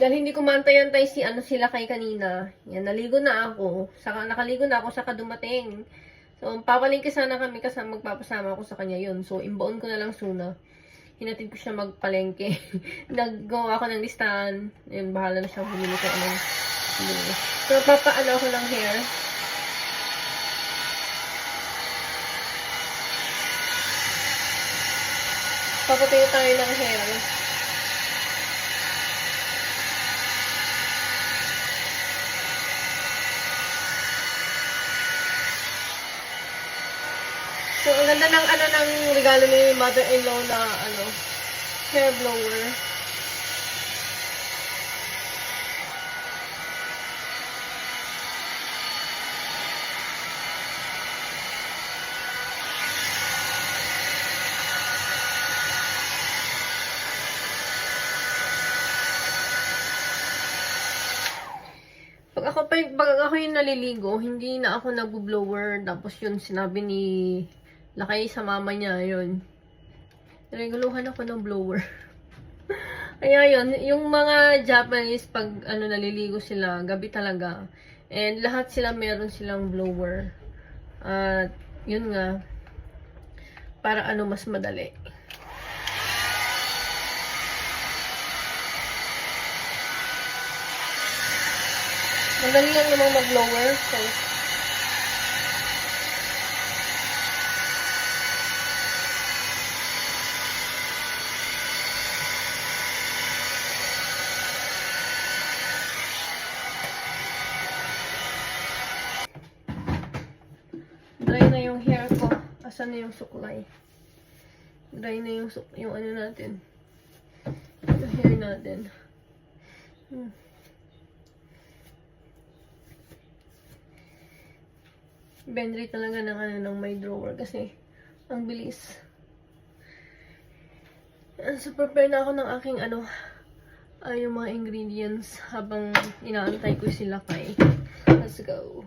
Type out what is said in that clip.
Dahil hindi ko mantay-antay sila kay kanina. Yan, naligo na ako. Nakaligo na ako, saka dumating. So, papalingki sana kami kasi magpapasama ako sa kanya yun. So, imbaon ko na lang suna. Hinatid ko siya magpalengke. Naggawa ako ng listahan. Yun, bahala na siyang bumili ko anong bumili. So, papaano ako ng hair. Papatayo tayo ng hair. So, ang ganda ng ng regalo ni mother-in-law na hair blower. Pag ako yung naliligo, hindi na ako nag-blower. Tapos yun, sinabi ni Lakay sa mama niya, yun. Reguluhan ako ng blower. Kaya yun, yung mga Japanese, pag naliligo sila, gabi talaga. And lahat sila meron silang blower. At yun nga, para mas madali. Madali lang namang mag-blower. So, dry na yung hair ko. Asan na yung suklay? Dry na yung natin. Yung hair natin. Benry talaga ng may drawer kasi ang bilis. So, prepare na ako ng aking yung mga ingredients habang inaantay ko sila kay. Let's go.